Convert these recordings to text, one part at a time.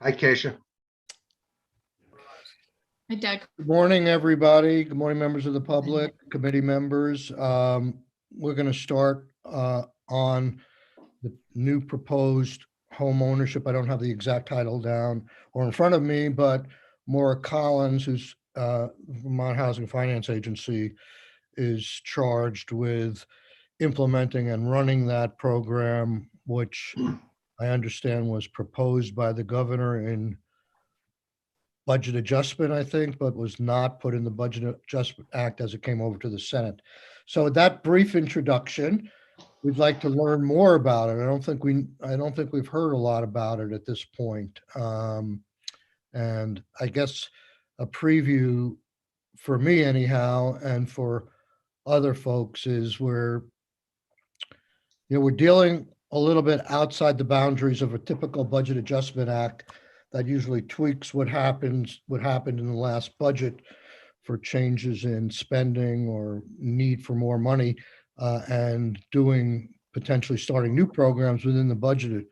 Hi, Keisha. Hi, Doug. Good morning, everybody. Good morning, members of the public, committee members. We're going to start on the new proposed home ownership. I don't have the exact title down or in front of me, but Maura Collins, who's Vermont Housing Finance Agency, is charged with implementing and running that program, which I understand was proposed by the governor in budget adjustment, I think, but was not put in the Budget Adjustment Act as it came over to the Senate. So with that brief introduction, we'd like to learn more about it. I don't think we've heard a lot about it at this point. And I guess a preview for me anyhow, and for other folks, is we're dealing a little bit outside the boundaries of a typical Budget Adjustment Act that usually tweaks what happened in the last budget for changes in spending or need for more money, and potentially starting new programs within the Budget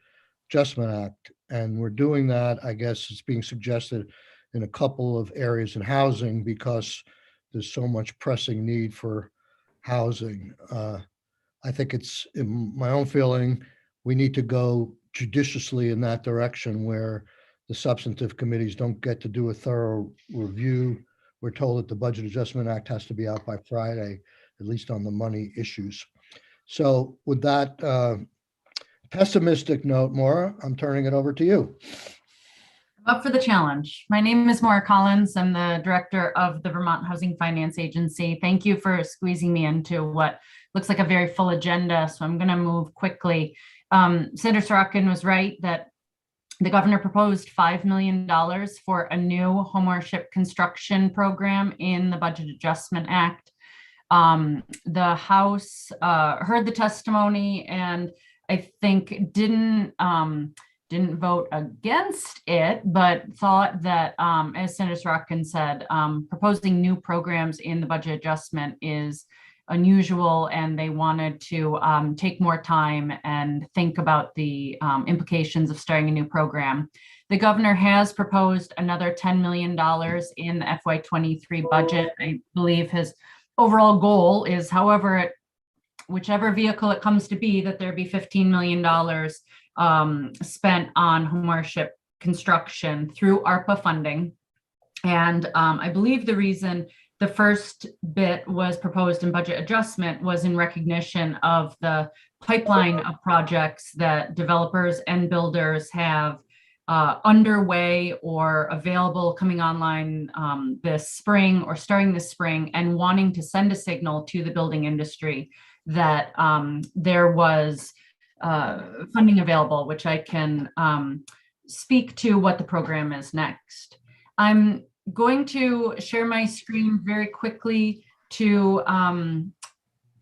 Adjustment Act. And we're doing that, I guess it's being suggested, in a couple of areas in housing because there's so much pressing need for housing. I think it's, in my own feeling, we need to go judiciously in that direction where the substantive committees don't get to do a thorough review. We're told that the Budget Adjustment Act has to be out by Friday, at least on the money issues. So with that pessimistic note, Maura, I'm turning it over to you. I'm up for the challenge. My name is Maura Collins. I'm the director of the Vermont Housing Finance Agency. Thank you for squeezing me into what looks like a very full agenda. So I'm going to move quickly. Senator Sorokin was right that the governor proposed $5 million for a new homeownership construction program in the Budget Adjustment Act. The House heard the testimony and I think didn't vote against it, but thought that, as Senator Sorokin said, proposing new programs in the budget adjustment is unusual, and they wanted to take more time and think about the implications of starting a new program. The governor has proposed another $10 million in the FY23 budget. I believe his overall goal is, however, whichever vehicle it comes to be, that there be $15 million spent on homeownership construction through ARPA funding. And I believe the reason the first bit was proposed in budget adjustment was in recognition of the pipeline of projects that developers and builders have underway or available coming online this spring or starting this spring, and wanting to send a signal to the building industry that there was funding available, which I can speak to what the program is next. I'm going to share my screen very quickly to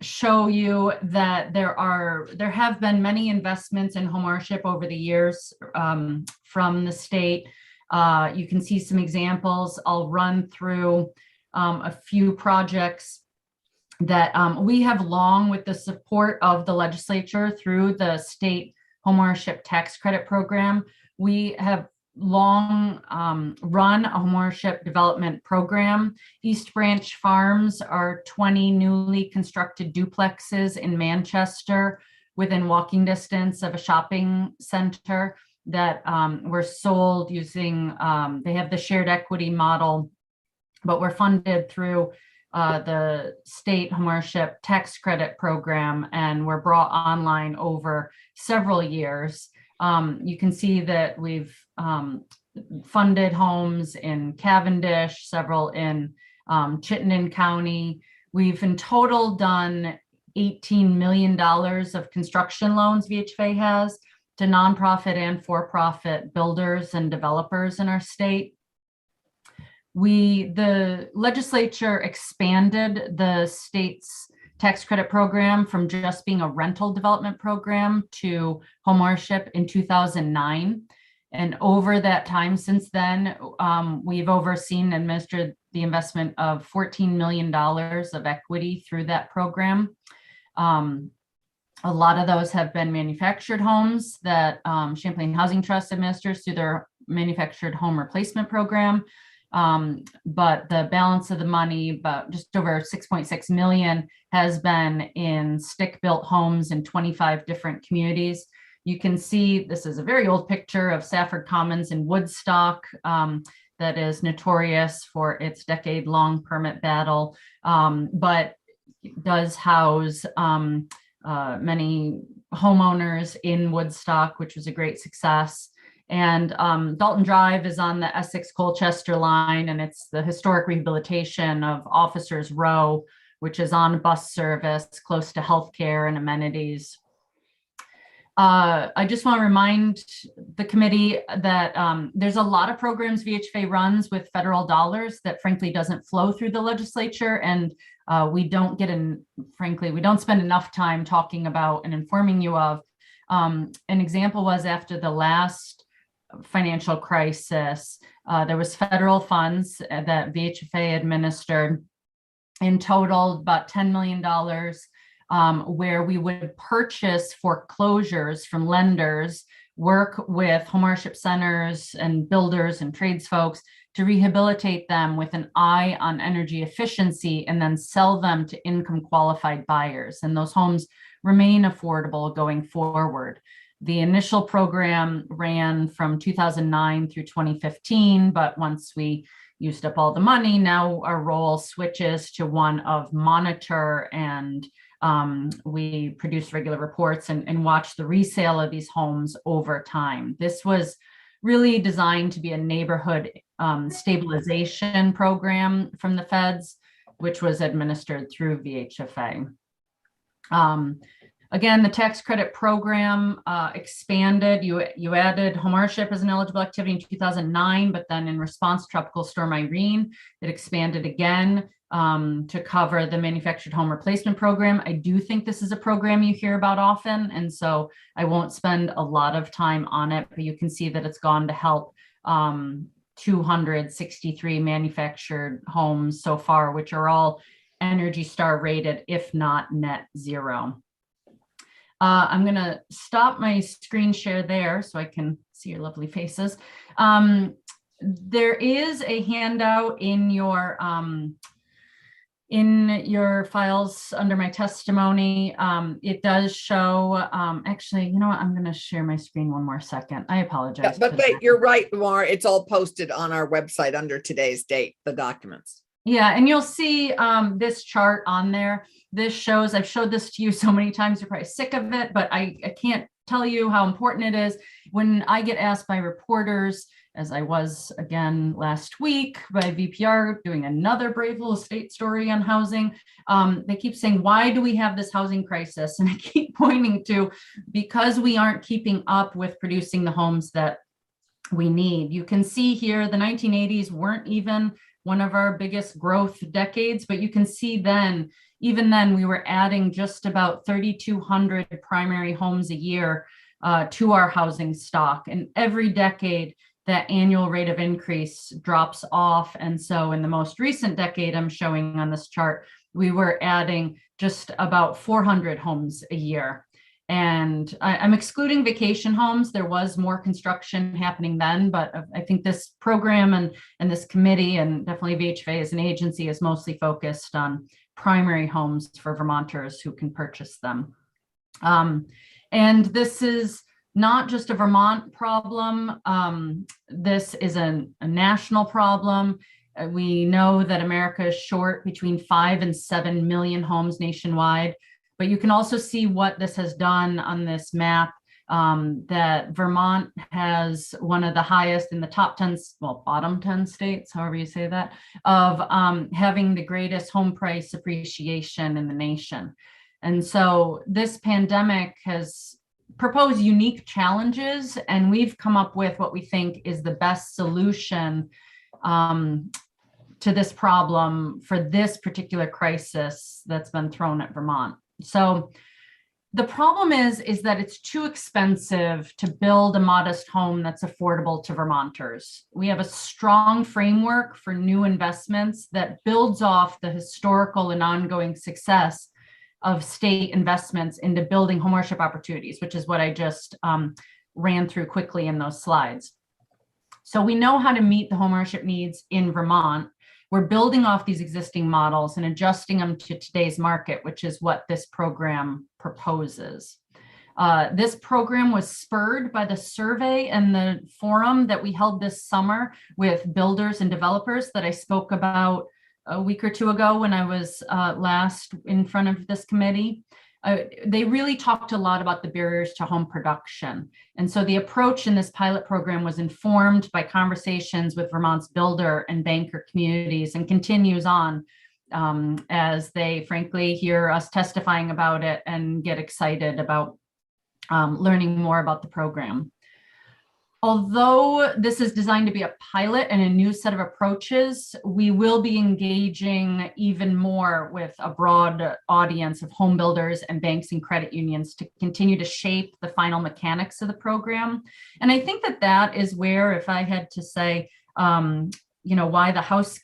show you that there have been many investments in homeownership over the years from the state. You can see some examples. I'll run through a few projects that we have, long with the support of the legislature through the state homeownership tax credit program. We have long run a homeownership development program. East Branch Farms are 20 newly constructed duplexes in Manchester within walking distance of a shopping center that were sold using, they have the shared equity model, but were funded through the state homeownership tax credit program and were brought online over several years. You can see that we've funded homes in Cavendish, several in Chittenden County. We've in total done $18 million of construction loans VHFA has to nonprofit and for-profit builders and developers in our state. The legislature expanded the state's tax credit program from just being a rental development program to homeownership in 2009. And over that time since then, we've overseen and administered the investment of $14 million of equity through that program. A lot of those have been manufactured homes that Champlain Housing Trust administers through their manufactured home replacement program. But the balance of the money, about just over 6.6 million, has been in stick-built homes in 25 different communities. You can see this is a very old picture of Safford Commons in Woodstock, that is notorious for its decade-long permit battle, but does house many homeowners in Woodstock, which was a great success. And Dalton Drive is on the Essex-Colchester line, and it's the historic rehabilitation of Officers Row, which is on bus service close to healthcare and amenities. I just want to remind the committee that there's a lot of programs VHFA runs with federal dollars that frankly doesn't flow through the legislature, and we don't spend enough time talking about and informing you of. An example was after the last financial crisis, there was federal funds that VHFA administered, in total about $10 million, where we would purchase foreclosures from lenders, work with homeownership centers and builders and trades folks to rehabilitate them with an eye on energy efficiency, and then sell them to income qualified buyers. And those homes remain affordable going forward. The initial program ran from 2009 through 2015, but once we used up all the money, now our role switches to one of monitor, and we produce regular reports and watch the resale of these homes over time. This was really designed to be a neighborhood stabilization program from the feds, which was administered through VHFA. Again, the tax credit program expanded. You added homeownership as an eligible activity in 2009, but then in response to Tropical Storm Irene, it expanded again to cover the manufactured home replacement program. I do think this is a program you hear about often, and so I won't spend a lot of time on it, but you can see that it's gone to help 263 manufactured homes so far, which are all Energy Star rated, if not net zero. I'm going to stop my screen share there so I can see your lovely faces. There is a handout in your files under my testimony. It does show, actually, you know what? I'm going to share my screen one more second. I apologize. Yeah, but wait, you're right, Lamar. It's all posted on our website under today's date, the documents. Yeah, and you'll see this chart on there. This shows, I've showed this to you so many times, you're probably sick of it, but I can't tell you how important it is. When I get asked by reporters, as I was again last week by VPR doing another Brave Little State story on housing, they keep saying, why do we have this housing crisis? And I keep pointing to, because we aren't keeping up with producing the homes that we need. You can see here, the 1980s weren't even one of our biggest growth decades, but you can see then, even then, we were adding just about 3,200 primary homes a year to our housing stock. And every decade, that annual rate of increase drops off. And so in the most recent decade I'm showing on this chart, we were adding just about 400 homes a year. And I'm excluding vacation homes. There was more construction happening then, but I think this program and this committee, and definitely VHFA as an agency, is mostly focused on primary homes for Vermonters who can purchase them. And this is not just a Vermont problem. This is a national problem. We know that America is short between 5 and 7 million homes nationwide. But you can also see what this has done on this map, that Vermont has one of the highest in the top 10, well, bottom 10 states, however you say that, of having the greatest home price appreciation in the nation. And so this pandemic has proposed unique challenges, and we've come up with what we think is the best solution to this problem for this particular crisis that's been thrown at Vermont. So the problem is that it's too expensive to build a modest home that's affordable to Vermonters. We have a strong framework for new investments that builds off the historical and ongoing success of state investments into building homeownership opportunities, which is what I just ran through quickly in those slides. So we know how to meet the homeownership needs in Vermont. We're building off these existing models and adjusting them to today's market, which is what this program proposes. This program was spurred by the survey and the forum that we held this summer with builders and developers that I spoke about a week or two ago when I was last in front of this committee. They really talked a lot about the barriers to home production. And so the approach in this pilot program was informed by conversations with Vermont's builder and banker communities and continues on as they frankly hear us testifying about it and get excited about learning more about the program. Although this is designed to be a pilot and a new set of approaches, we will be engaging even more with a broad audience of home builders and banks and credit unions to continue to shape the final mechanics of the program. And I think that that is where, if I had to say, why the House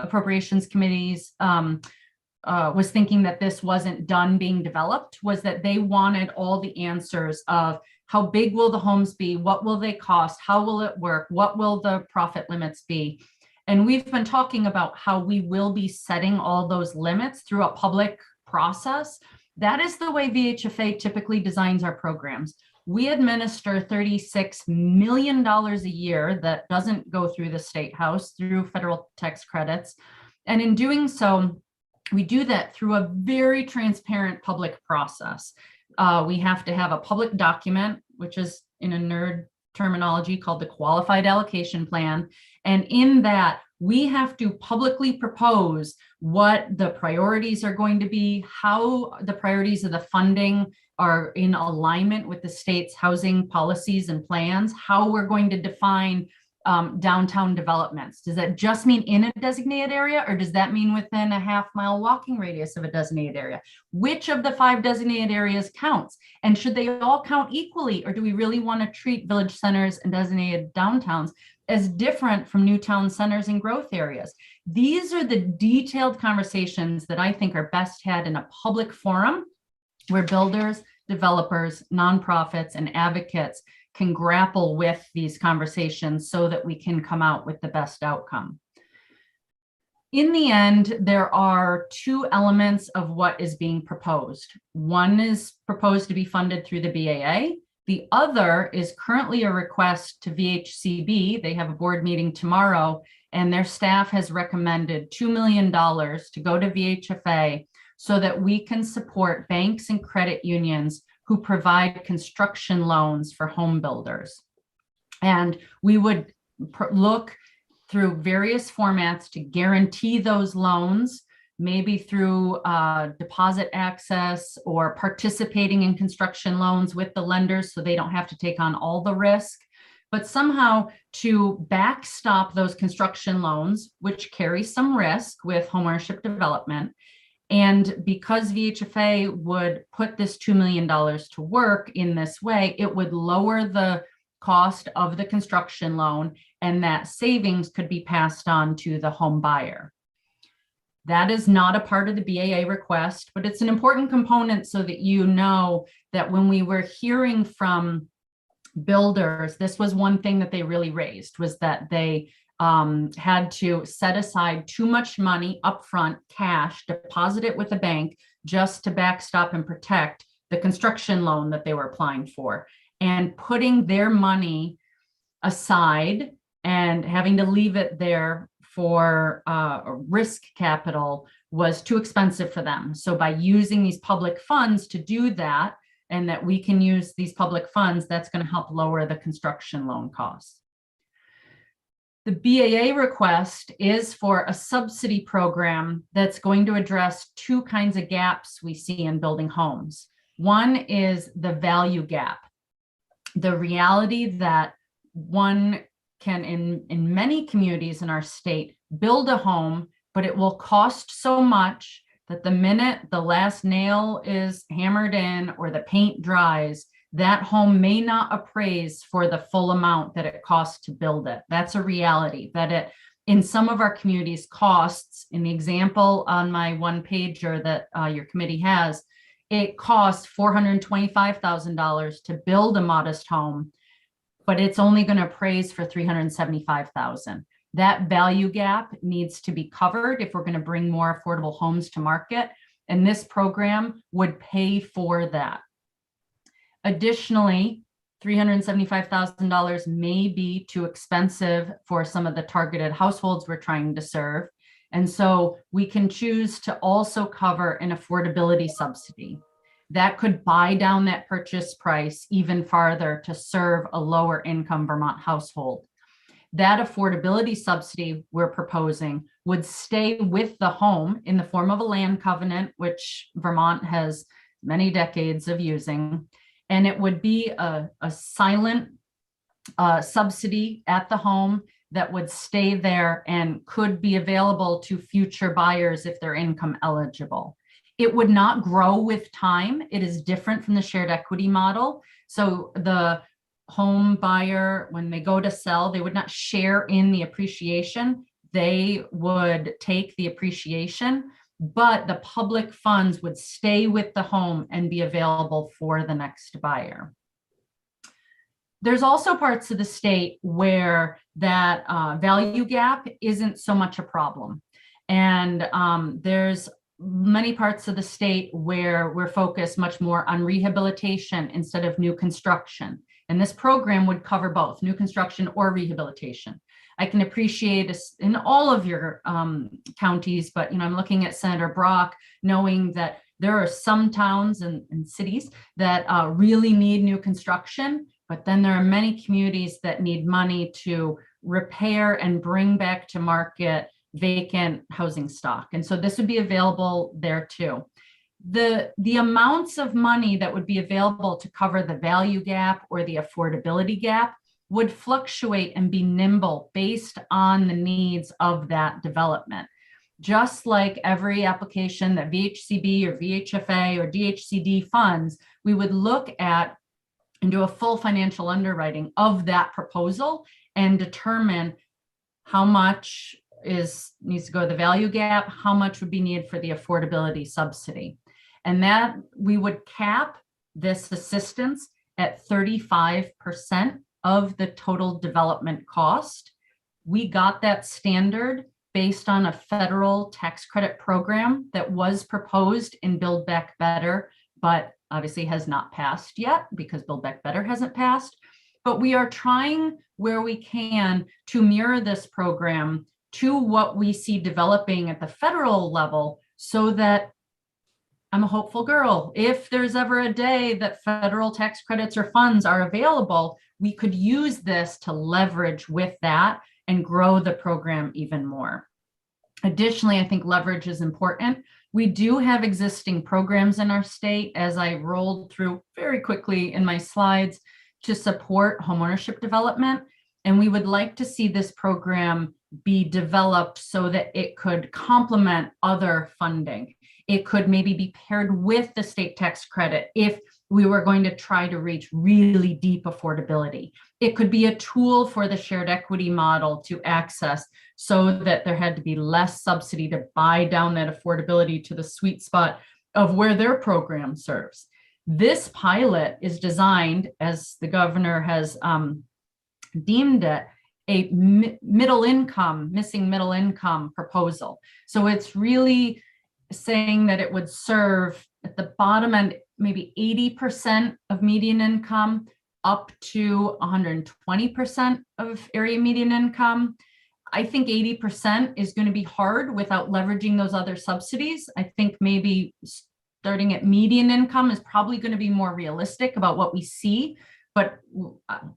Appropriations Committees was thinking that this wasn't done being developed, was that they wanted all the answers of how big will the homes be? What will they cost? How will it work? What will the profit limits be? And we've been talking about how we will be setting all those limits through a public process. That is the way VHFA typically designs our programs. We administer $36 million a year that doesn't go through the State House, through federal tax credits. And in doing so, we do that through a very transparent public process. We have to have a public document, which is in a nerd terminology called the Qualified Allocation Plan. And in that, we have to publicly propose what the priorities are going to be, how the priorities of the funding are in alignment with the state's housing policies and plans, how we're going to define downtown developments. Does that just mean in a designated area, or does that mean within a half-mile walking radius of a designated area? Which of the 5 designated areas counts? And should they all count equally, or do we really want to treat village centers and designated downtowns as different from new town centers and growth areas? These are the detailed conversations that I think are best had in a public forum where builders, developers, nonprofits, and advocates can grapple with these conversations so that we can come out with the best outcome. In the end, there are 2 elements of what is being proposed. One is proposed to be funded through the BAA. The other is currently a request to VHCB. They have a board meeting tomorrow, and their staff has recommended $2 million to go to VHFA so that we can support banks and credit unions who provide construction loans for home builders. And we would look through various formats to guarantee those loans, maybe through deposit access or participating in construction loans with the lenders so they don't have to take on all the risk, but somehow to backstop those construction loans, which carry some risk with homeownership development. And because VHFA would put this $2 million to work in this way, it would lower the cost of the construction loan, and that savings could be passed on to the home buyer. That is not a part of the BAA request, but it's an important component so that you know that when we were hearing from builders, this was one thing that they really raised, was that they had to set aside too much money upfront, cash, deposit it with a bank just to backstop and protect the construction loan that they were applying for. And putting their money aside and having to leave it there for risk capital was too expensive for them. So by using these public funds to do that, and that we can use these public funds, that's going to help lower the construction loan costs. The BAA request is for a subsidy program that's going to address 2 kinds of gaps we see in building homes. One is the value gap, the reality that one can, in many communities in our state, build a home, but it will cost so much that the minute the last nail is hammered in or the paint dries, that home may not appraise for the full amount that it costs to build it. That's a reality, that it, in some of our communities, costs, in the example on my 1-pager that your committee has, it costs $425,000 to build a modest home, but it's only going to appraise for $375,000. That value gap needs to be covered if we're going to bring more affordable homes to market, and this program would pay for that. Additionally, $375,000 may be too expensive for some of the targeted households we're trying to serve. And so we can choose to also cover an affordability subsidy that could buy down that purchase price even farther to serve a lower income Vermont household. That affordability subsidy we're proposing would stay with the home in the form of a land covenant, which Vermont has many decades of using. And it would be a silent subsidy at the home that would stay there and could be available to future buyers if they're income eligible. It would not grow with time. It is different from the shared equity model. So the home buyer, when they go to sell, they would not share in the appreciation. They would take the appreciation, but the public funds would stay with the home and be available for the next buyer. There's also parts of the state where that value gap isn't so much a problem. And there's many parts of the state where we're focused much more on rehabilitation instead of new construction. And this program would cover both new construction or rehabilitation. I can appreciate in all of your counties, but I'm looking at Senator Brock, knowing that there are some towns and cities that really need new construction, but then there are many communities that need money to repair and bring back to market vacant housing stock. And so this would be available there too. The amounts of money that would be available to cover the value gap or the affordability gap would fluctuate and be nimble based on the needs of that development. Just like every application that VHCB or VHFA or DHCD funds, we would look at and do a full financial underwriting of that proposal and determine how much needs to go to the value gap, how much would be needed for the affordability subsidy. And that we would cap this assistance at 35% of the total development cost. We got that standard based on a federal tax credit program that was proposed in Build Back Better, but obviously has not passed yet because Build Back Better hasn't passed. But we are trying where we can to mirror this program to what we see developing at the federal level, so that I'm a hopeful girl. If there's ever a day that federal tax credits or funds are available, we could use this to leverage with that and grow the program even more. Additionally, I think leverage is important. We do have existing programs in our state, as I rolled through very quickly in my slides, to support homeownership development. And we would like to see this program be developed so that it could complement other funding. It could maybe be paired with the state tax credit if we were going to try to reach really deep affordability. It could be a tool for the shared equity model to access so that there had to be less subsidy to buy down that affordability to the sweet spot of where their program serves. This pilot is designed, as the governor has deemed it, a missing middle income proposal. So it's really saying that it would serve at the bottom end, maybe 80% of median income up to 120% of area median income. I think 80% is going to be hard without leveraging those other subsidies. I think maybe starting at median income is probably going to be more realistic about what we see. But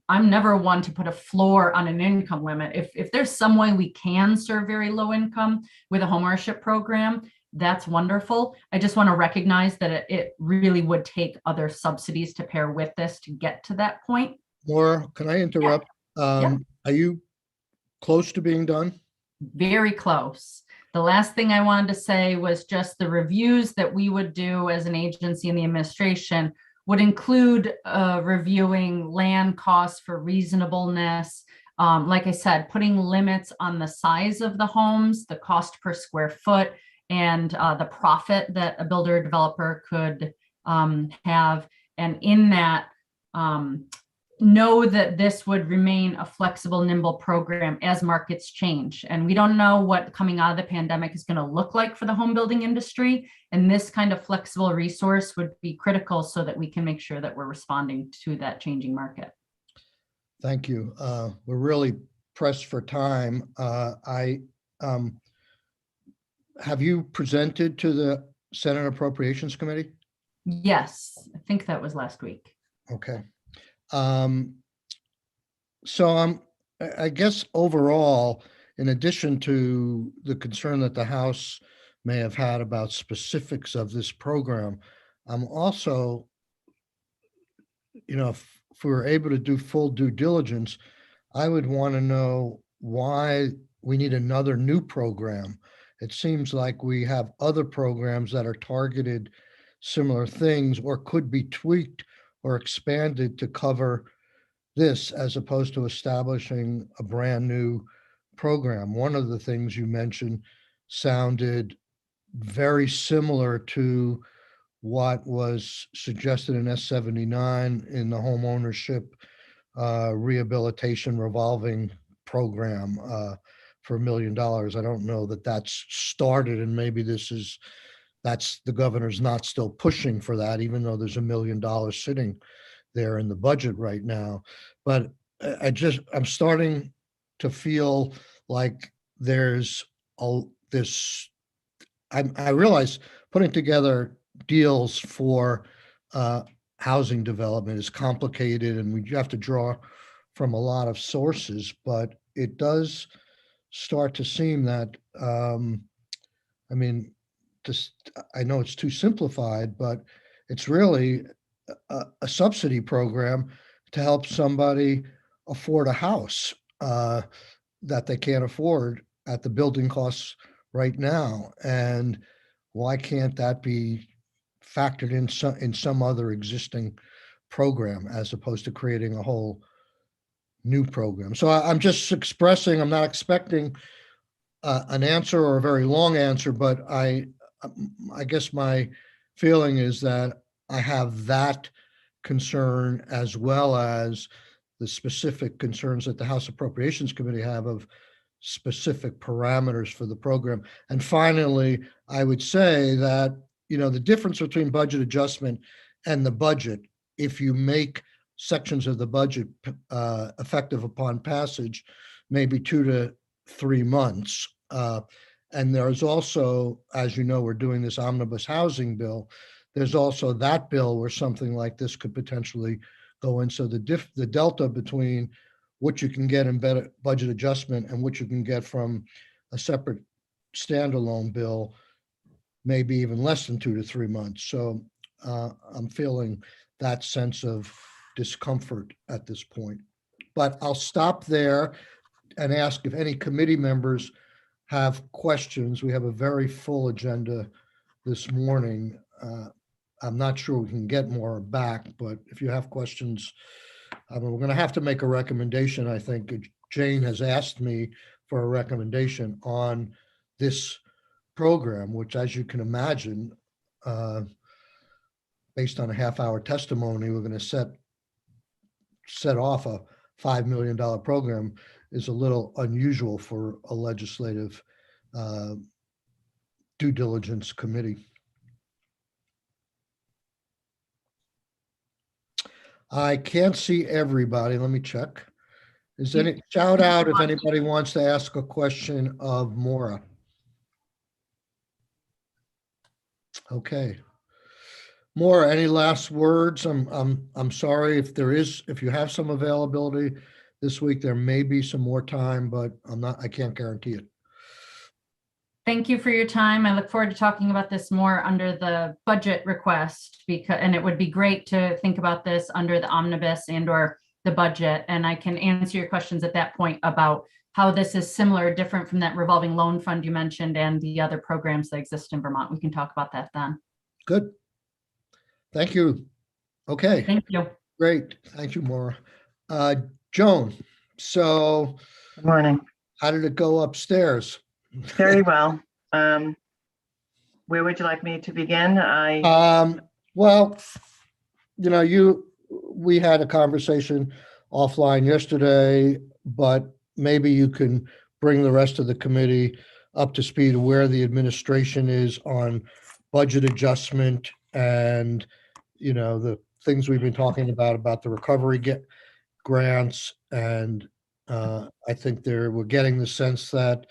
I'm never one to put a floor on an income limit. If there's some way we can serve very low income with a homeownership program, that's wonderful. I just want to recognize that it really would take other subsidies to pair with this to get to that point. Maura, can I interrupt? Yeah. Are you close to being done? Very close. The last thing I wanted to say was just the reviews that we would do as an agency in the administration would include reviewing land costs for reasonableness. Like I said, putting limits on the size of the homes, the cost per square foot, and the profit that a builder or developer could have. And in that, know that this would remain a flexible, nimble program as markets change. And we don't know what coming out of the pandemic is going to look like for the home building industry. And this kind of flexible resource would be critical so that we can make sure that we're responding to that changing market. Thank you. We're really pressed for time. Have you presented to the Senate Appropriations Committee? Yes, I think that was last week. Okay. So I guess overall, in addition to the concern that the House may have had about specifics of this program, I'm also, if we were able to do full due diligence, I would want to know why we need another new program. It seems like we have other programs that are targeted similar things or could be tweaked or expanded to cover this, as opposed to establishing a brand new program. One of the things you mentioned sounded very similar to what was suggested in S79 in the homeownership rehabilitation revolving program for $1 million. I don't know that that's started, and maybe that's the governor's not still pushing for that, even though there's $1 million sitting there in the budget right now. But I'm starting to feel like there's this. I realize putting together deals for housing development is complicated, and we have to draw from a lot of sources. But it does start to seem that, I know it's too simplified, but it's really a subsidy program to help somebody afford a house that they can't afford at the building costs right now. And why can't that be factored in some other existing program as opposed to creating a whole new program? So I'm just expressing, I'm not expecting an answer or a very long answer, but I guess my feeling is that I have that concern as well as the specific concerns that the House Appropriations Committee have of specific parameters for the program. And finally, I would say that, the difference between budget adjustment and the budget, if you make sections of the budget effective upon passage, maybe 2 to 3 months. And there's also, as you know, we're doing this omnibus housing bill. There's also that bill where something like this could potentially go in. So the delta between what you can get in better budget adjustment and what you can get from a separate standalone bill may be even less than 2 to 3 months. So I'm feeling that sense of discomfort at this point. But I'll stop there and ask if any committee members have questions. We have a very full agenda this morning. I'm not sure we can get more back, but if you have questions, we're going to have to make a recommendation. I think Jane has asked me for a recommendation on this program, which, as you can imagine, based on a half-hour testimony, we're going to set off a $5 million program is a little unusual for a legislative due diligence committee. I can't see everybody. Let me check. Is any shout out if anybody wants to ask a question of Maura? Okay. Maura, any last words? I'm sorry if you have some availability this week, there may be some more time, but I can't guarantee it. Thank you for your time. I look forward to talking about this more under the budget request and it would be great to think about this under the omnibus and or the budget. And I can answer your questions at that point about how this is similar or different from that revolving loan fund you mentioned and the other programs that exist in Vermont. We can talk about that then. Good. Thank you. Okay. Thank you. Great. Thank you, Maura. Joan, so Good morning. how did it go upstairs? Very well. Where would you like me to begin? Well, we had a conversation offline yesterday, but maybe you can bring the rest of the committee up to speed of where the administration is on budget adjustment and, the things we've been talking about the recovery grants. And I think we're getting the sense that,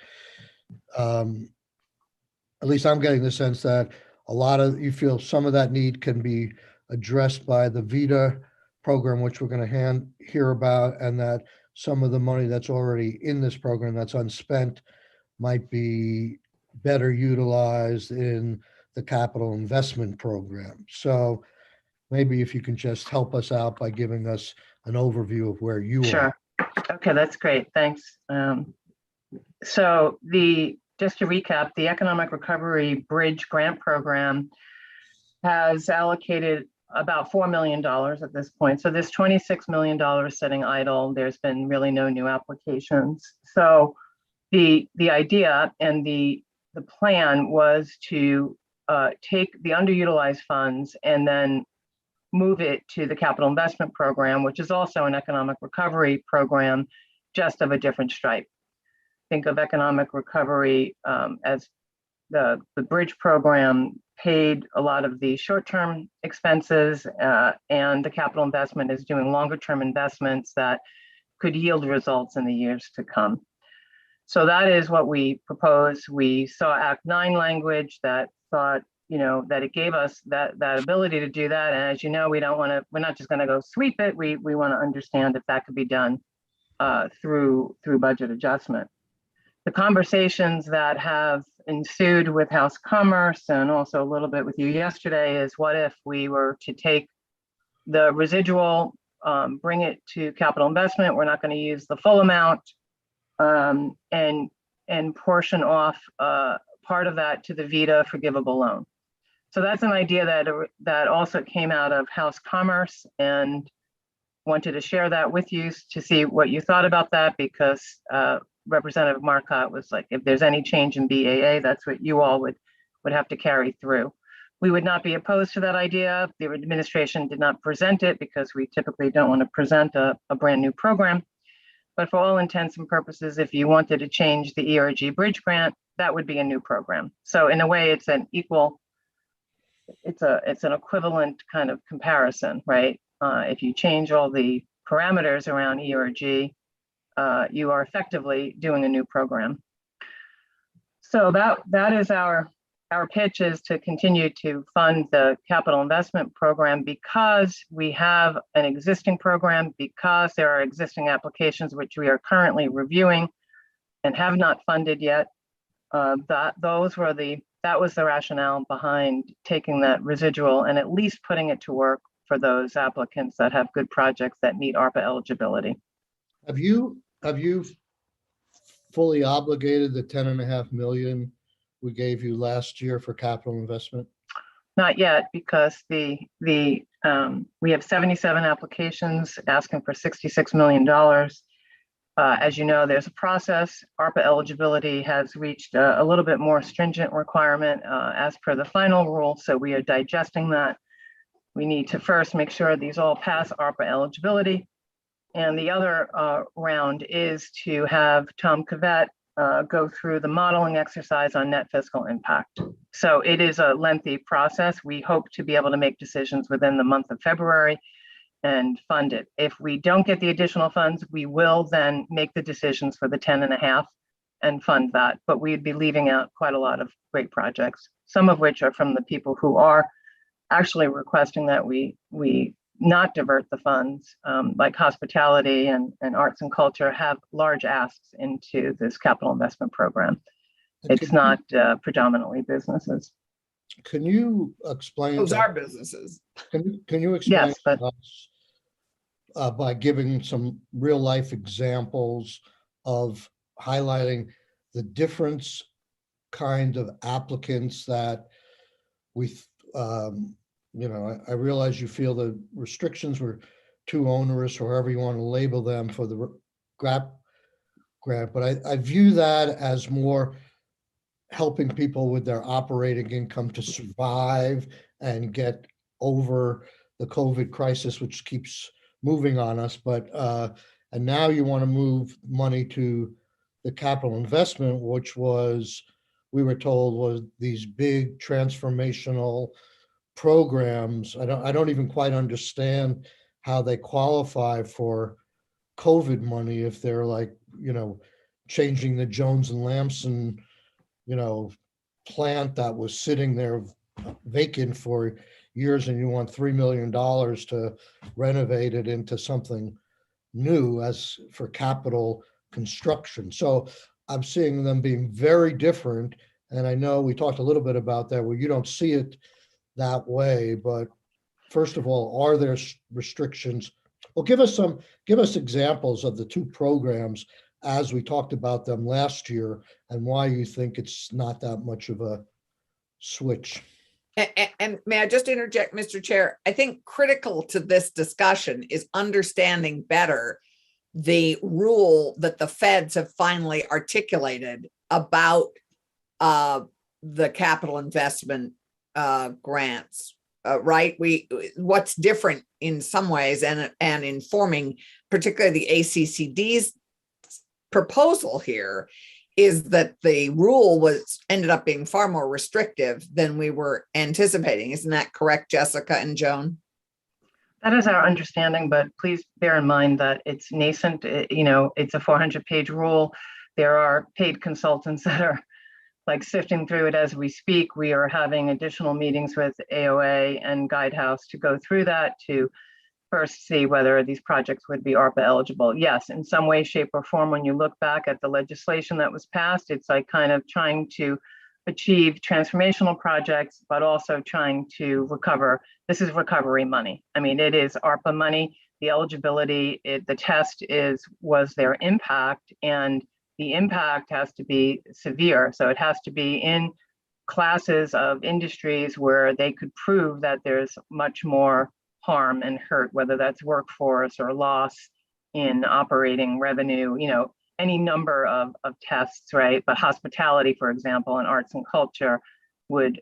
at least I'm getting the sense that you feel some of that need can be addressed by the VITA program, which we're going to hear about, and that some of the money that's already in this program that's unspent might be better utilized in the capital investment program. So maybe if you can just help us out by giving us an overview of where you are. Sure. Okay, that's great. Thanks. Just to recap, the Economic Recovery Bridge Grant Program has allocated about $4 million at this point. So there's $26 million sitting idle. There's been really no new applications. So the idea and the plan was to take the underutilized funds and then move it to the capital investment program, which is also an economic recovery program, just of a different stripe. Think of economic recovery as the bridge program paid a lot of the short-term expenses, and the capital investment is doing longer-term investments that could yield results in the years to come. So that is what we propose. We saw Act 9 language that thought, that it gave us that ability to do that. And as you know, we're not just going to go sweep it. We want to understand if that could be done through budget adjustment. The conversations that have ensued with House Commerce and also a little bit with you yesterday is, what if we were to take the residual, bring it to capital investment? We're not going to use the full amount, and portion off part of that to the VITA forgivable loan. So that's an idea that also came out of House Commerce, and wanted to share that with you to see what you thought about that, because Representative Marcotte was like, if there's any change in BAA, that's what you all would have to carry through. We would not be opposed to that idea. The administration did not present it because we typically don't want to present a brand new program. But for all intents and purposes, if you wanted to change the ERG bridge grant, that would be a new program. So in a way, it's an equivalent kind of comparison, right? If you change all the parameters around ERG, you are effectively doing a new program. So that is our pitch, is to continue to fund the capital investment program because we have an existing program, because there are existing applications which we are currently reviewing and have not funded yet. That was the rationale behind taking that residual and at least putting it to work for those applicants that have good projects that meet ARPA eligibility. Have you fully obligated the 10.5 million we gave you last year for capital investment? Not yet, because we have 77 applications asking for $66 million. As you know, there's a process. ARPA eligibility has reached a little bit more stringent requirement as per the final rule. So we are digesting that. We need to first make sure these all pass ARPA eligibility. And the other round is to have Tom Cavett go through the modeling exercise on net fiscal impact. So it is a lengthy process. We hope to be able to make decisions within the month of February and fund it. If we don't get the additional funds, we will then make the decisions for the 10.5 and fund that. But we'd be leaving out quite a lot of great projects, some of which are from the people who are actually requesting that we not divert the funds, like hospitality and arts and culture have large asks into this capital investment program. It's not predominantly businesses. Can you explain? Those are businesses. Can you explain Yes, but to us by giving some real life examples of highlighting the difference kind of applicants that we I realize you feel the restrictions were too onerous, or however you want to label them, for the grant, but I view that as more helping people with their operating income to survive and get over the COVID crisis, which keeps moving on us, but, and now you want to move money to the capital investment, which was, we were told was these big transformational programs. I don't even quite understand how they qualify for COVID money if they're like, changing the Jones and Lamson, plant that was sitting there vacant for years, and you want $3 million to renovate it into something new as for capital construction. So I'm seeing them being very different. And I know we talked a little bit about that where you don't see it that way, but first of all, are there restrictions? Well, give us examples of the two programs as we talked about them last year and why you think it's not that much of a switch. And may I just interject, Mr. Chair? I think critical to this discussion is understanding better the rule that the feds have finally articulated about the capital investment grants, right? What's different in some ways and informing particularly the ACCD's proposal here is that the rule ended up being far more restrictive than we were anticipating. Isn't that correct, Jessica and Joan? That is our understanding, but please bear in mind that it's nascent. It's a 400-page rule. There are paid consultants that are like sifting through it as we speak. We are having additional meetings with AOA and Guidehouse to go through that to first see whether these projects would be ARPA eligible. Yes, in some way, shape, or form, when you look back at the legislation that was passed, it's like kind of trying to achieve transformational projects, but also trying to recover. This is recovery money. I mean, it is ARPA money. The eligibility, the test was their impact, and the impact has to be severe. So it has to be in classes of industries where they could prove that there's much more harm and hurt, whether that's workforce or loss in operating revenue, any number of tests, right? But hospitality, for example, and arts and culture would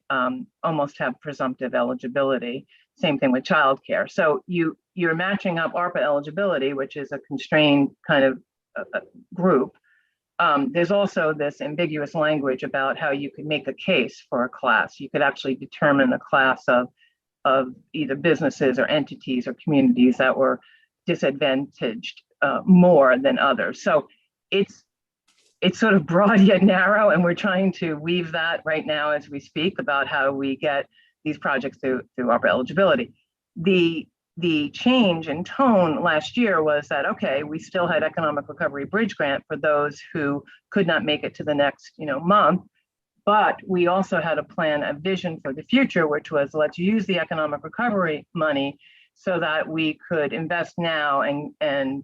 almost have presumptive eligibility. Same thing with childcare. So you're matching up ARPA eligibility, which is a constrained kind of group. There's also this ambiguous language about how you could make a case for a class. You could actually determine a class of either businesses or entities or communities that were disadvantaged more than others. So it's sort of broad yet narrow, and we're trying to weave that right now as we speak about how we get these projects through ARPA eligibility. The change in tone last year was that, okay, we still had economic recovery bridge grant for those who could not make it to the next month. But we also had a plan, a vision for the future, which was let's use the economic recovery money so that we could invest now and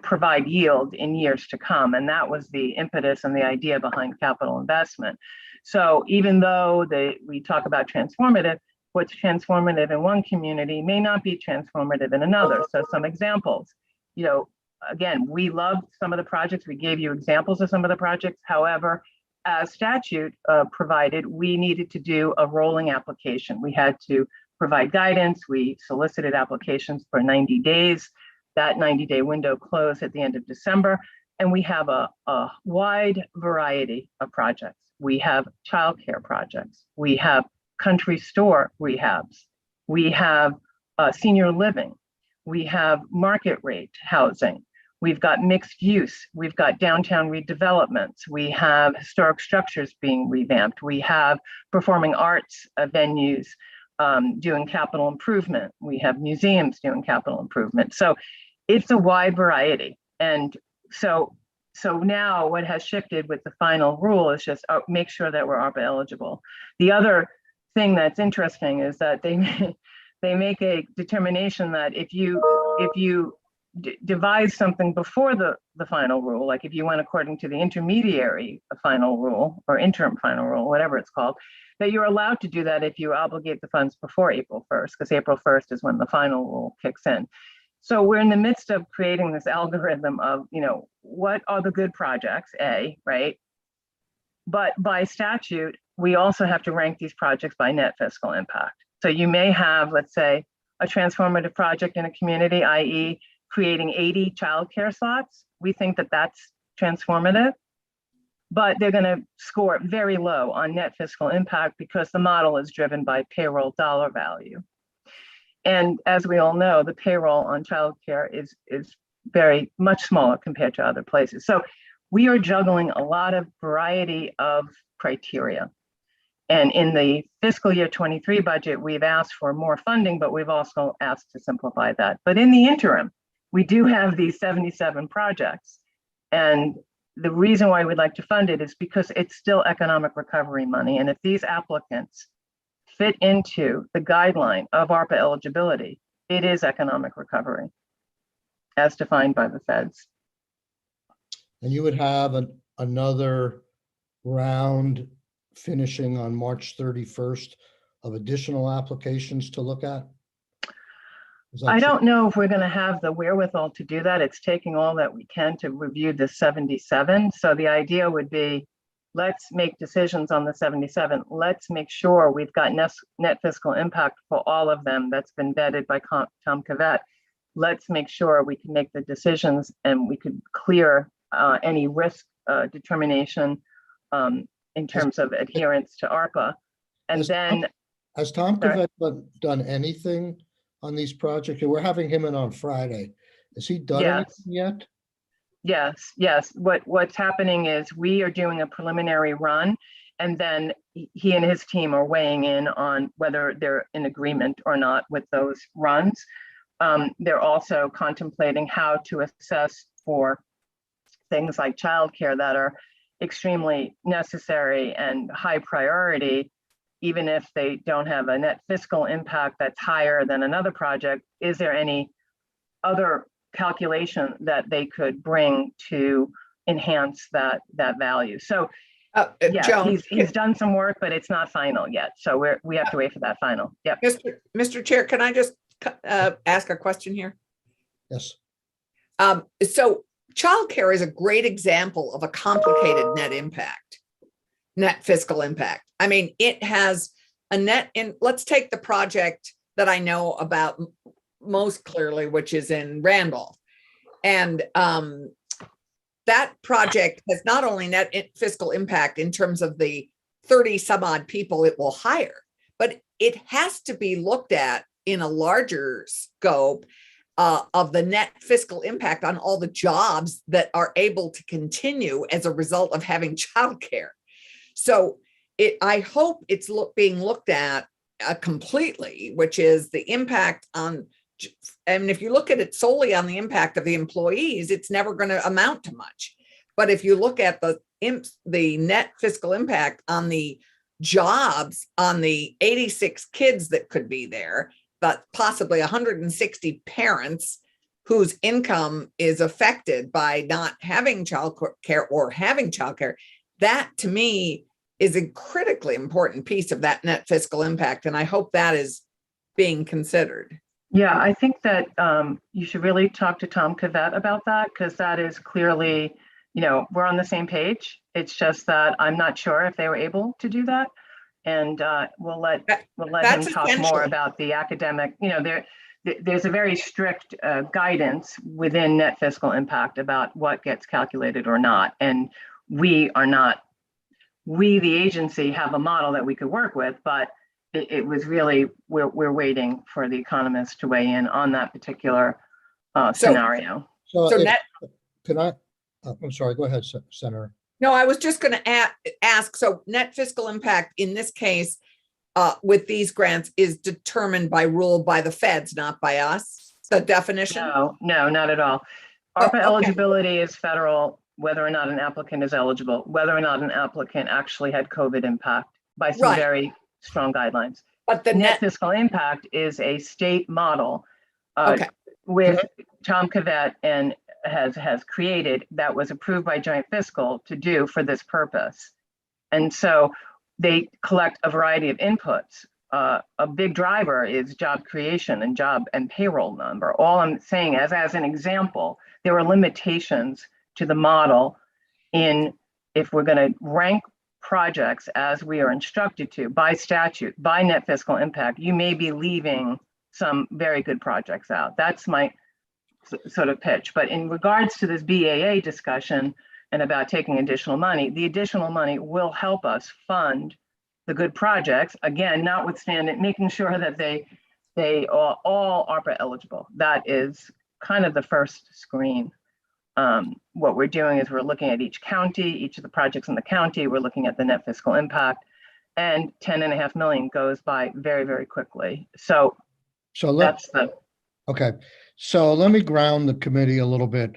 provide yield in years to come. And that was the impetus and the idea behind capital investment. So even though we talk about transformative, what's transformative in one community may not be transformative in another. So some examples, again, we loved some of the projects. We gave you examples of some of the projects. However, as statute provided, we needed to do a rolling application. We had to provide guidance. We solicited applications for 90 days. That 90-day window closed at the end of December. And we have a wide variety of projects. We have childcare projects. We have country store rehabs. We have senior living. We have market rate housing. We've got mixed use. We've got downtown redevelopments. We have historic structures being revamped. We have performing arts venues doing capital improvement. We have museums doing capital improvement. So it's a wide variety. And so now what has shifted with the final rule is just make sure that we're ARPA eligible. The other thing that's interesting is that they make a determination that if you devise something before the final rule, like if you went according to the intermediary final rule or interim final rule, whatever it's called, that you're allowed to do that if you obligate the funds before April 1st, because April 1st is when the final rule kicks in. So we're in the midst of creating this algorithm of, what are the good projects, right? But by statute, we also have to rank these projects by net fiscal impact. So you may have, let's say, a transformative project in a community, i.e. creating 80 childcare slots. We think that that's transformative, but they're going to score very low on net fiscal impact because the model is driven by payroll dollar value. And as we all know, the payroll on childcare is very much smaller compared to other places. So we are juggling a lot of variety of criteria. And in the fiscal year 23 budget, we've asked for more funding, but we've also asked to simplify that. But in the interim, we do have these 77 projects. And the reason why we'd like to fund it is because it's still economic recovery money. And if these applicants fit into the guideline of ARPA eligibility, it is economic recovery as defined by the feds. And you would have another round finishing on March 31st of additional applications to look at? I don't know if we're going to have the wherewithal to do that. It's taking all that we can to review the 77. So the idea would be, let's make decisions on the 77. Let's make sure we've got net fiscal impact for all of them that's been vetted by Tom Cavett. Let's make sure we can make the decisions and we could clear any risk determination in terms of adherence to ARPA. And then has Tom Cavett done anything on these projects? We're having him in on Friday. Has he done anything yet? Yes. What's happening is we are doing a preliminary run, and then he and his team are weighing in on whether they're in agreement or not with those runs. They're also contemplating how to assess for things like childcare that are extremely necessary and high priority, even if they don't have a net fiscal impact that's higher than another project. Is there any other calculation that they could bring to enhance that value? So yeah, he's done some work, but it's not final yet. So we have to wait for that final. Yep. Mr. Chair, can I just ask a question here? Yes. So childcare is a great example of a complicated net fiscal impact. I mean, it has a let's take the project that I know about most clearly, which is in Randolph. And that project has not only net fiscal impact in terms of the 30 some odd people it will hire, but it has to be looked at in a larger scope of the net fiscal impact on all the jobs that are able to continue as a result of having childcare. So I hope it's being looked at completely, which is the impact on, and if you look at it solely on the impact of the employees, it's never going to amount to much. But if you look at the net fiscal impact on the jobs, on the 86 kids that could be there, but possibly 160 parents whose income is affected by not having childcare or having childcare, that to me is a critically important piece of that net fiscal impact. And I hope that is being considered. Yeah, I think that you should really talk to Tom Cavett about that, because that is clearly, we're on the same page. It's just that I'm not sure if they were able to do that. And we'll let him talk more about the academic, there's a very strict guidance within net fiscal impact about what gets calculated or not. And we, the agency, have a model that we could work with, but it was really, we're waiting for the economists to weigh in on that particular scenario. I'm sorry, go ahead, Senator. No, I was just going to ask, so net fiscal impact in this case with these grants is determined by rule by the feds, not by us, the definition? No, not at all. ARPA eligibility is federal, whether or not an applicant is eligible, whether or not an applicant actually had COVID impact by some very strong guidelines. But the net fiscal impact is a state model with Tom Cavett and has created, that was approved by Joint Fiscal to do for this purpose. And so they collect a variety of inputs. A big driver is job creation and job and payroll number. All I'm saying is, as an example, there are limitations to the model if we're going to rank projects as we are instructed to by statute, by net fiscal impact, you may be leaving some very good projects out. That's my sort of pitch. But in regards to this BAA discussion and about taking additional money, the additional money will help us fund the good projects. Again, notwithstanding, making sure that they are all ARPA eligible. That is kind of the first screen. What we're doing is we're looking at each county, each of the projects in the county. We're looking at the net fiscal impact, and 10.5 million goes by very, very quickly. So that's the. Okay, so let me ground the committee a little bit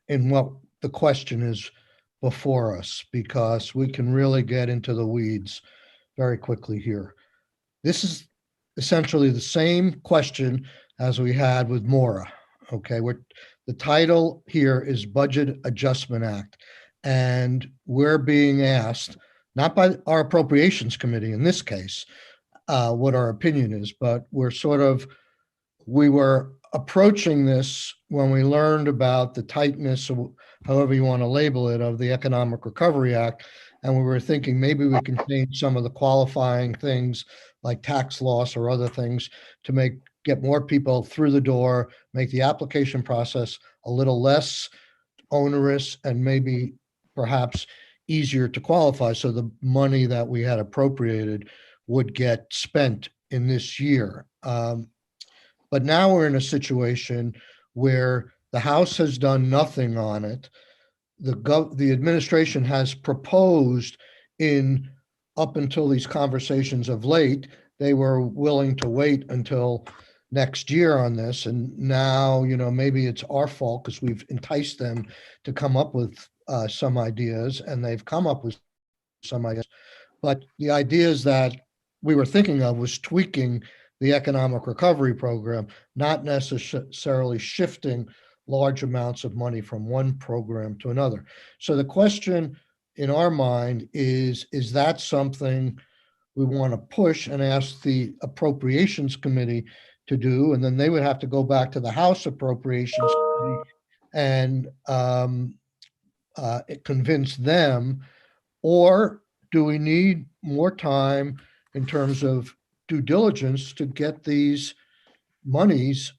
in what the question is before us, because we can really get into the weeds very quickly here. This is essentially the same question as we had with Mora. Okay, the title here is Budget Adjustment Act, and we're being asked, not by our Appropriations Committee in this case, what our opinion is, but we were approaching this when we learned about the tightness, or however you want to label it, of the Economic Recovery Act. And we were thinking maybe we can change some of the qualifying things like tax loss or other things to get more people through the door, make the application process a little less onerous and maybe perhaps easier to qualify, so the money that we had appropriated would get spent in this year. But now we're in a situation where the House has done nothing on it. The administration has proposed up until these conversations of late, they were willing to wait until next year on this. And now, maybe it's our fault because we've enticed them to come up with some ideas, and they've come up with some ideas. But the ideas that we were thinking of was tweaking the economic recovery program, not necessarily shifting large amounts of money from one program to another. So the question in our mind is that something we want to push and ask the Appropriations Committee to do? And then they would have to go back to the House Appropriations Committee and convince them, or do we need more time in terms of due diligence to get these monies,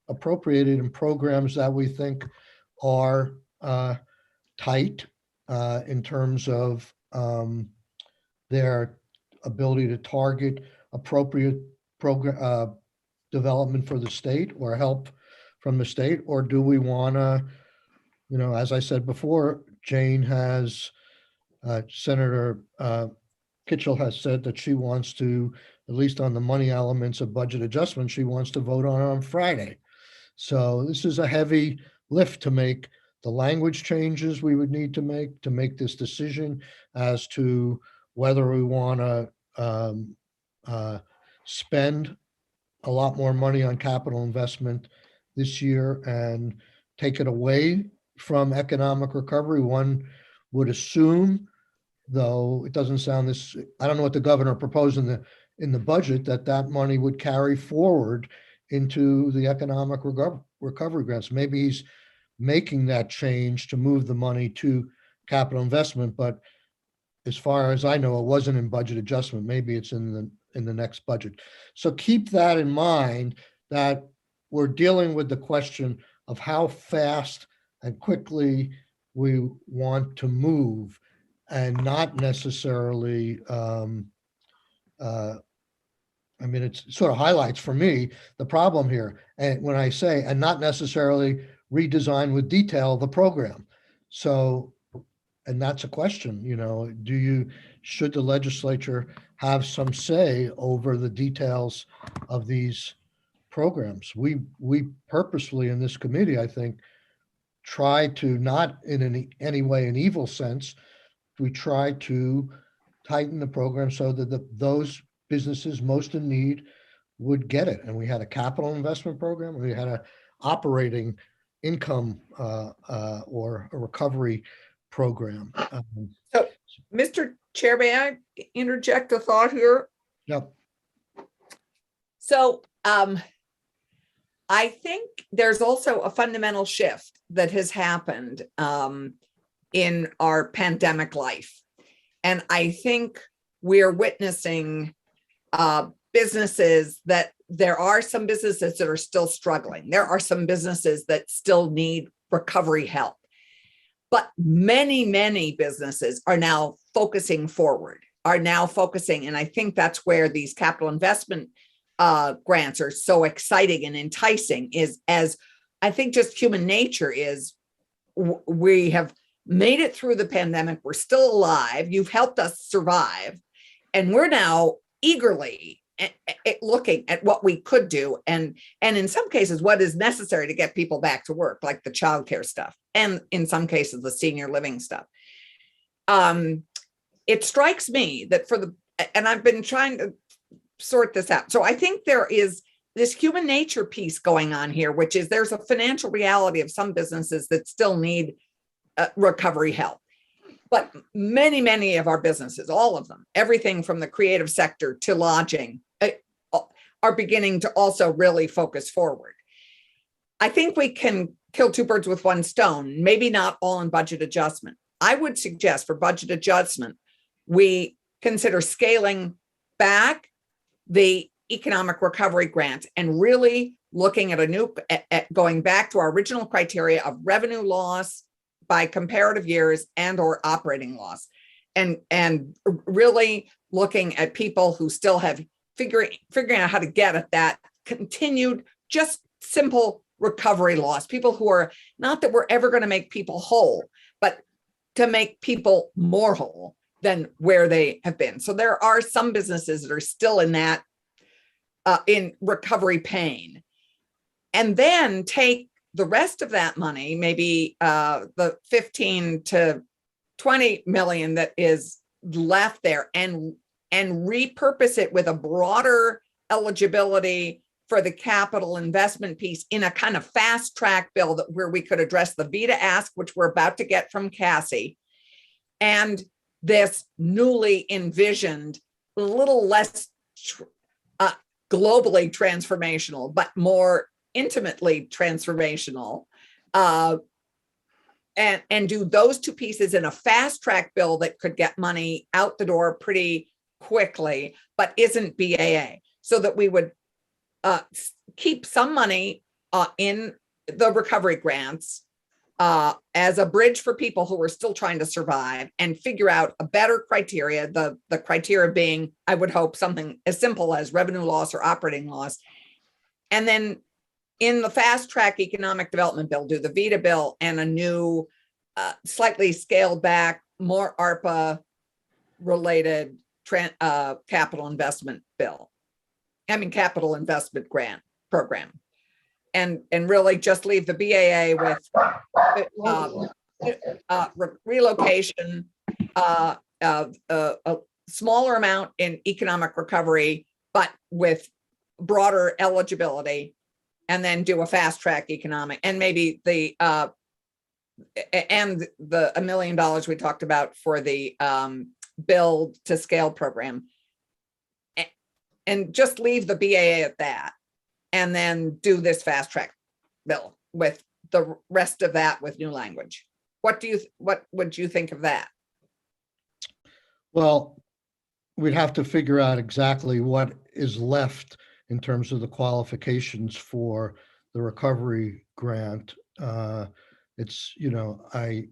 appropriated in programs that we think are tight in terms of their ability to target appropriate program development for the state or help from the state? Or do we want to, as I said before, Senator Kitchell has said that she wants to, at least on the money elements of budget adjustment, she wants to vote on Friday. So this is a heavy lift to make the language changes we would need to make this decision as to whether we want to spend a lot more money on capital investment this year and take it away from economic recovery. One would assume, though it doesn't sound this, I don't know what the governor proposed in the budget, that money would carry forward into the economic recovery grants. Maybe he's making that change to move the money to capital investment, but as far as I know, it wasn't in budget adjustment. Maybe it's in the next budget. So keep that in mind, that we're dealing with the question of how fast and quickly we want to move, and not necessarily, it sort of highlights for me the problem here. And when I say, and not necessarily redesign with detail the program. So, and that's a question, should the legislature have some say over the details of these programs? We purposefully in this committee, I think, try to, not in any way an evil sense, we try to tighten the program so that those businesses most in need would get it. And we had a capital investment program, we had an operating income or a recovery program. So, Mr. Chair, may I interject a thought here? Yep. So I think there's also a fundamental shift that has happened in our pandemic life. And I think we're witnessing businesses that there are some businesses that are still struggling. There are some businesses that still need recovery help. But many, many businesses are now focusing forward, and I think that's where these capital investment grants are so exciting and enticing, is as I think just human nature is, we have made it through the pandemic. We're still alive. You've helped us survive. And we're now eagerly looking at what we could do. And in some cases, what is necessary to get people back to work, like the childcare stuff. And in some cases, the senior living stuff. It strikes me that and I've been trying to sort this out. So I think there is this human nature piece going on here, which is there's a financial reality of some businesses that still need recovery help. But many, many of our businesses, all of them, everything from the creative sector to lodging, are beginning to also really focus forward. I think we can kill two birds with one stone, maybe not all in budget adjustment. I would suggest for budget adjustment, we consider scaling back the economic recovery grant and really looking at going back to our original criteria of revenue loss by comparative years and or operating loss, and really looking at people who still have figuring out how to get at that continued, just simple recovery loss. People who are, not that we're ever going to make people whole, but to make people more whole than where they have been. So there are some businesses that are still in that, in recovery pain, and then take the rest of that money, maybe the 15 to 20 million that is left there, and repurpose it with a broader eligibility for the capital investment piece in a kind of fast track bill where we could address the VITA ask, which we're about to get from Cassie, and this newly envisioned, a little less globally transformational, but more intimately transformational, and do those two pieces in a fast track bill that could get money out the door pretty quickly, but isn't BAA, so that we would keep some money in the recovery grants as a bridge for people who are still trying to survive, and figure out a better criteria, the criteria being, I would hope, something as simple as revenue loss or operating loss. And then in the fast track economic development bill, do the VITA bill and a new, slightly scaled back, more ARPA related capital investment bill. Capital investment grant program. And really just leave the BAA with relocation, a smaller amount in economic recovery, but with broader eligibility, and then do a fast track economic, and maybe the $1 million we talked about for the build to scale program, and just leave the BAA at that, and then do this fast track bill with the rest of that with new language. What would you think of that? Well, we'd have to figure out exactly what is left in terms of the qualifications for the recovery grant. It's, I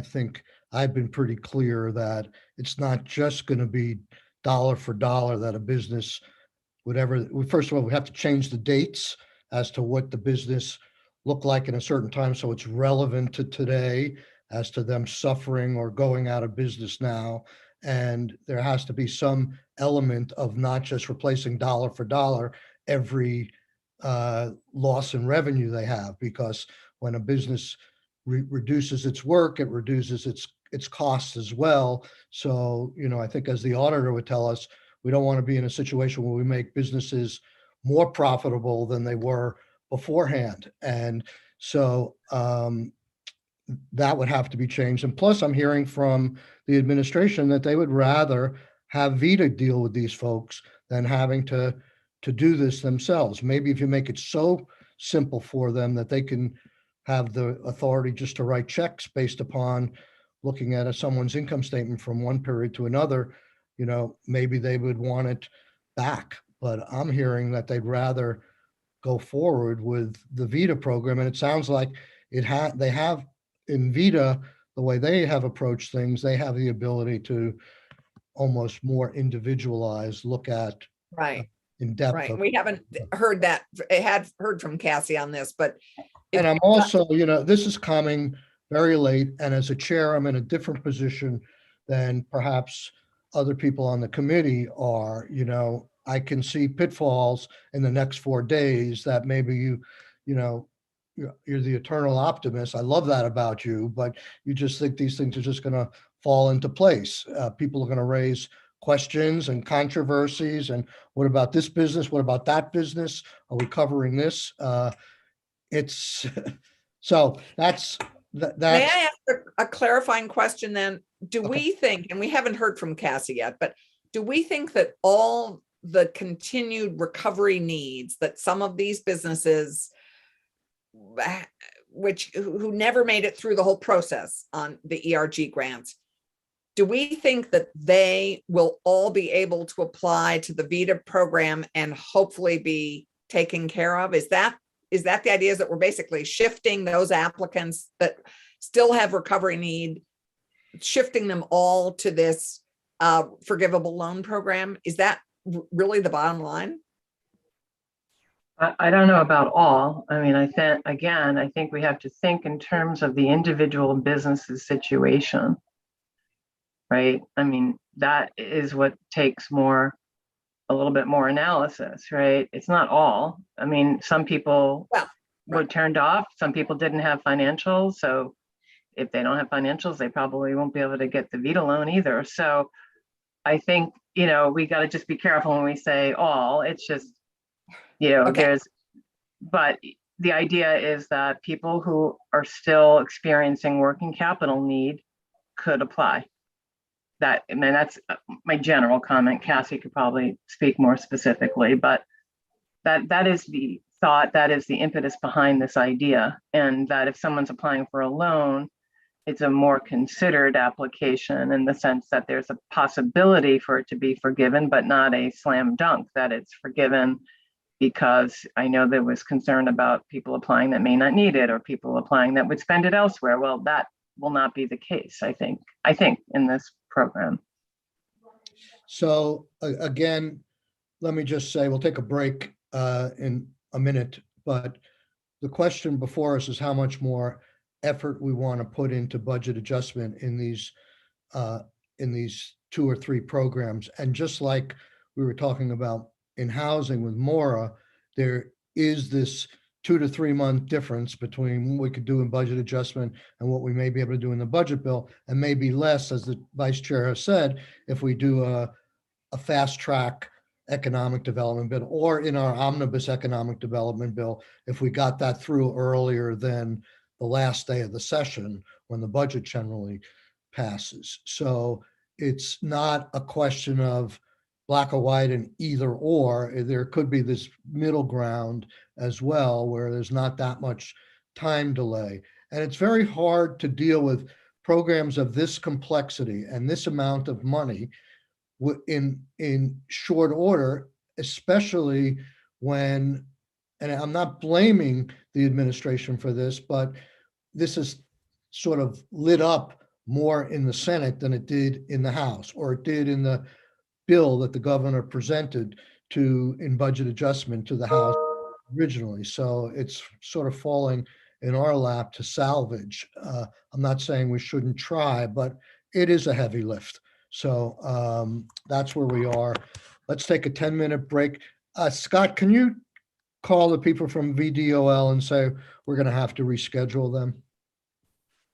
think I've been pretty clear that it's not just going to be dollar for dollar that a business, first of all, we have to change the dates as to what the business looked like in a certain time, so it's relevant to today as to them suffering or going out of business now. And there has to be some element of not just replacing dollar for dollar every loss in revenue they have, because when a business reduces its work, it reduces its costs as well. So, I think, as the auditor would tell us, we don't want to be in a situation where we make businesses more profitable than they were beforehand. And so that would have to be changed. And plus, I'm hearing from the administration that they would rather have VITA deal with these folks than having to do this themselves. Maybe if you make it so simple for them that they can have the authority just to write checks based upon looking at someone's income statement from one period to another, maybe they would want it back. but I'm hearing that they'd rather go forward with the VITA program. And it sounds like they have in VITA, the way they have approached things, they have the ability to almost more individualized look at Right, in depth. right. We haven't heard that, had heard from Cassie on this, but. And I'm also, this is coming very late, and as a chair, I'm in a different position than perhaps other people on the committee are. I can see pitfalls in the next 4 days that maybe you're the eternal optimist. I love that about you, but you just think these things are just going to fall into place. People are going to raise questions and controversies, and what about this business? What about that business? Are we covering this? It's so that's. May I ask a clarifying question then? Do Okay. we think, and we haven't heard from Cassie yet, but do we think that all the continued recovery needs that some of these businesses who never made it through the whole process on the ERG grants, do we think that they will all be able to apply to the VITA program and hopefully be taken care of? Is that the idea, is that we're basically shifting those applicants that still have recovery need, shifting them all to this forgivable loan program? Is that really the bottom line? I don't know about all. I mean, I think we have to think in terms of the individual business's situation, right? I mean, that is what takes a little bit more analysis, right? It's not all. I mean, some people were turned off. Some people didn't have financials. So if they don't have financials, they probably won't be able to get the VITA loan either. So I think, we got to just be careful when we say all. It's just, Okay. but the idea is that people who are still experiencing working capital need could apply. That's my general comment. Cassie could probably speak more specifically, but that is the thought, that is the impetus behind this idea. And that if someone's applying for a loan, it's a more considered application in the sense that there's a possibility for it to be forgiven, but not a slam dunk that it's forgiven, because I know there was concern about people applying that may not need it, or people applying that would spend it elsewhere. Well, that will not be the case, I think in this program. So again, let me just say, we'll take a break in a minute, but the question before us is how much more effort we want to put into budget adjustment in these 2 or 3 programs. And just like we were talking about in housing with Maura, there is this 2 to 3 month difference between what we could do in budget adjustment and what we may be able to do in the budget bill, and maybe less, as the vice chair has said, if we do a fast track economic development bill, or in our omnibus economic development bill, if we got that through earlier than the last day of the session when the budget generally passes. So it's not a question of black or white and either or. There could be this middle ground as well, where there's not that much time delay. And it's very hard to deal with programs of this complexity and this amount of money in short order, especially when, and I'm not blaming the administration for this, but this is sort of lit up more in the Senate than it did in the House, or it did in the bill that the governor presented in budget adjustment to the House originally. So it's sort of falling in our lap to salvage. I'm not saying we shouldn't try, but it is a heavy lift. So that's where we are. Let's take a 10-minute break. Scott, can you call the people from VDOL and say we're going to have to reschedule them?